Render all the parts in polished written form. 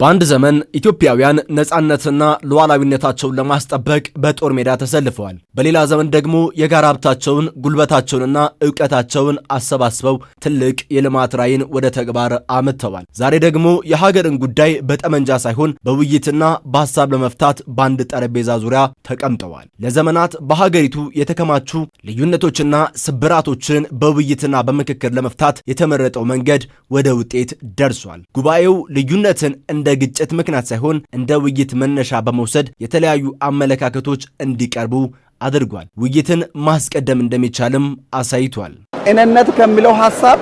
በአንድ ዘመን ኢትዮጵያውያን ነጻነትና ሉዓላዊነታቸውን ለማስጠበቅ በጦር ሜዳ ተሰልፈዋል። በሌላ ዘመን ደግሞ የጋራ ሀብታቸውን፣ ጉልበታቸውንና ዕውቀታቸውን አሰባስበው ትልቅ የልማት ራዕይን ወደ ተግባር አምጥተዋል። ዛሬ ደግሞ የሀገርን ጉዳይ በጠመንጃ ሳይሆን በውይይትና በሐሳብ ለመፍታት በአንድ ጠረጴዛ ዙሪያ ተቀምጠዋል። ለዘመናት በሀገሪቱ የተከማቹ ልዩነቶችና ስብራቶችን በውይይትና በምክክር ለመፍታት የተመረጠው መንገድ ወደ ውጤት ደርሷል። ጉባኤው ልዩነትን እንደ ግጭት ምክንያት ሳይሆን እንደ ውይይት መነሻ በመውሰድ የተለያዩ አመለካከቶች እንዲቀርቡ አድርጓል። ውይይትን ማስቀደም እንደሚቻልም አሳይቷል። እኔነት ከሚለው ሐሳብ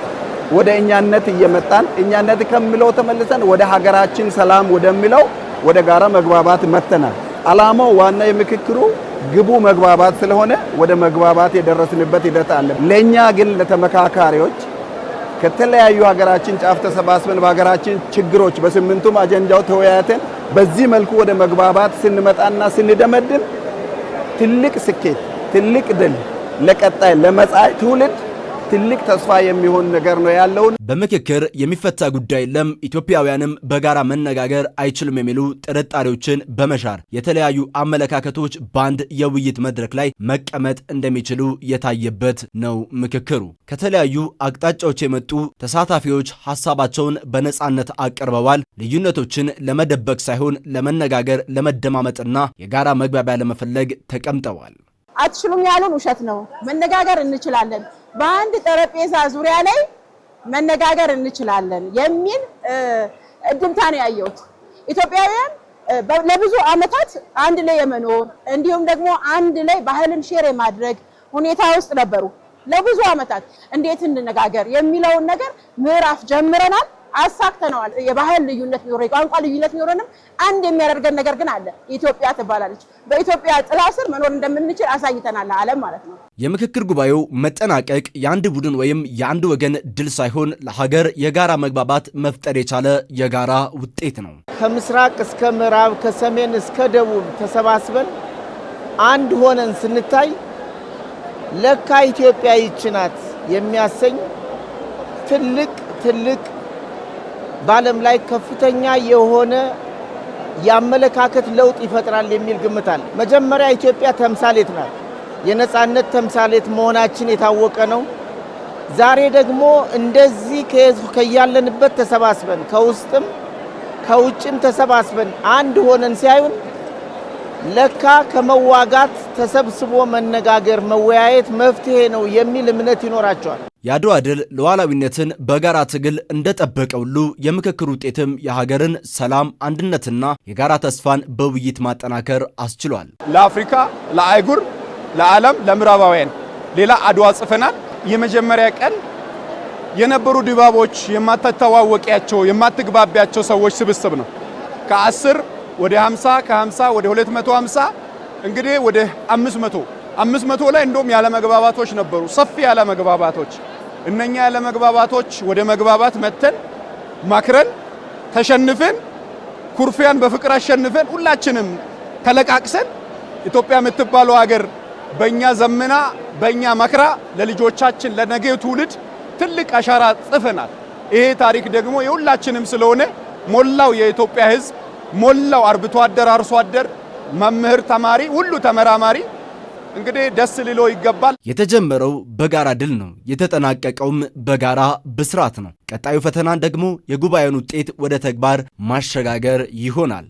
ወደ እኛነት እየመጣን እኛነት ከሚለው ተመልሰን ወደ ሀገራችን ሰላም ወደሚለው ወደ ጋራ መግባባት መተናል። ዓላማው ዋና የምክክሩ ግቡ መግባባት ስለሆነ ወደ መግባባት የደረስንበት ሂደት አለ። ለኛ ግን ለተመካካሪዎች ከተለያዩ ሀገራችን ጫፍ ተሰባስበን በሀገራችን ችግሮች በስምንቱም አጀንዳው ተወያይተን በዚህ መልኩ ወደ መግባባት ስንመጣና ስንደመድም ትልቅ ስኬት፣ ትልቅ ድል ለቀጣይ ለመጻኢ ትውልድ ትልቅ ተስፋ የሚሆን ነገር ነው ያለው። በምክክር የሚፈታ ጉዳይ የለም፣ ኢትዮጵያውያንም በጋራ መነጋገር አይችሉም የሚሉ ጥርጣሬዎችን በመሻር የተለያዩ አመለካከቶች በአንድ የውይይት መድረክ ላይ መቀመጥ እንደሚችሉ የታየበት ነው ምክክሩ። ከተለያዩ አቅጣጫዎች የመጡ ተሳታፊዎች ሐሳባቸውን በነጻነት አቅርበዋል። ልዩነቶችን ለመደበቅ ሳይሆን ለመነጋገር፣ ለመደማመጥና የጋራ መግባቢያ ለመፈለግ ተቀምጠዋል። አትችሉም ያሉን ውሸት ነው፣ መነጋገር እንችላለን፣ በአንድ ጠረጴዛ ዙሪያ ላይ መነጋገር እንችላለን የሚል እድምታ ነው ያየሁት። ኢትዮጵያውያን ለብዙ ዓመታት አንድ ላይ የመኖር እንዲሁም ደግሞ አንድ ላይ ባህልን ሼር የማድረግ ሁኔታ ውስጥ ነበሩ። ለብዙ ዓመታት እንዴት እንነጋገር የሚለውን ነገር ምዕራፍ ጀምረናል፣ አሳክተነዋል። የባህል ልዩነት ቢኖር የቋንቋ ልዩነት ቢኖርንም አንድ የሚያደርገን ነገር ግን አለ። ኢትዮጵያ ትባላለች። በኢትዮጵያ ጥላ ስር መኖር እንደምንችል አሳይተናል ለዓለም ማለት ነው። የምክክር ጉባኤው መጠናቀቅ የአንድ ቡድን ወይም የአንድ ወገን ድል ሳይሆን ለሀገር የጋራ መግባባት መፍጠር የቻለ የጋራ ውጤት ነው። ከምስራቅ እስከ ምዕራብ፣ ከሰሜን እስከ ደቡብ ተሰባስበን አንድ ሆነን ስንታይ ለካ ኢትዮጵያ ይህች ናት የሚያሰኝ ትልቅ በዓለም ላይ ከፍተኛ የሆነ የአመለካከት ለውጥ ይፈጥራል የሚል ግምት አለ። መጀመሪያ ኢትዮጵያ ተምሳሌት ናት። የነጻነት ተምሳሌት መሆናችን የታወቀ ነው። ዛሬ ደግሞ እንደዚህ ከያለንበት ተሰባስበን ከውስጥም ከውጭም ተሰባስበን አንድ ሆነን ሲያዩን ለካ ከመዋጋት ተሰብስቦ መነጋገር፣ መወያየት መፍትሄ ነው የሚል እምነት ይኖራቸዋል። የአድዋ ድል ሉዓላዊነትን በጋራ ትግል እንደጠበቀ ሁሉ የምክክር ውጤትም የሀገርን ሰላም፣ አንድነትና የጋራ ተስፋን በውይይት ማጠናከር አስችሏል። ለአፍሪካ፣ ለአህጉር፣ ለዓለም፣ ለምዕራባውያን ሌላ አድዋ ጽፈናል። የመጀመሪያ ቀን የነበሩ ድባቦች የማትተዋወቂያቸው የማትግባቢያቸው ሰዎች ስብስብ ነው። ከ10 ወደ 50 ከ50 ወደ 250 እንግዲህ ወደ 500 ላይ እንደውም ያለ መግባባቶች ነበሩ። ሰፊ ያለ መግባባቶች። እነኛ ያለ መግባባቶች ወደ መግባባት መተን ማክረን ተሸንፈን ኩርፊያን በፍቅር አሸንፈን ሁላችንም ተለቃቅሰን ኢትዮጵያ የምትባለው ሀገር በእኛ ዘመና በእኛ መክራ ለልጆቻችን ለነገው ትውልድ ትልቅ አሻራ ጽፈናል። ይሄ ታሪክ ደግሞ የሁላችንም ስለሆነ ሞላው የኢትዮጵያ ሕዝብ ሞላው አርብቶ አደር፣ አርሶ አደር፣ መምህር፣ ተማሪ ሁሉ ተመራማሪ እንግዲህ ደስ ሊሎ ይገባል። የተጀመረው በጋራ ድል ነው፣ የተጠናቀቀውም በጋራ ብስራት ነው። ቀጣዩ ፈተናን ደግሞ የጉባኤውን ውጤት ወደ ተግባር ማሸጋገር ይሆናል።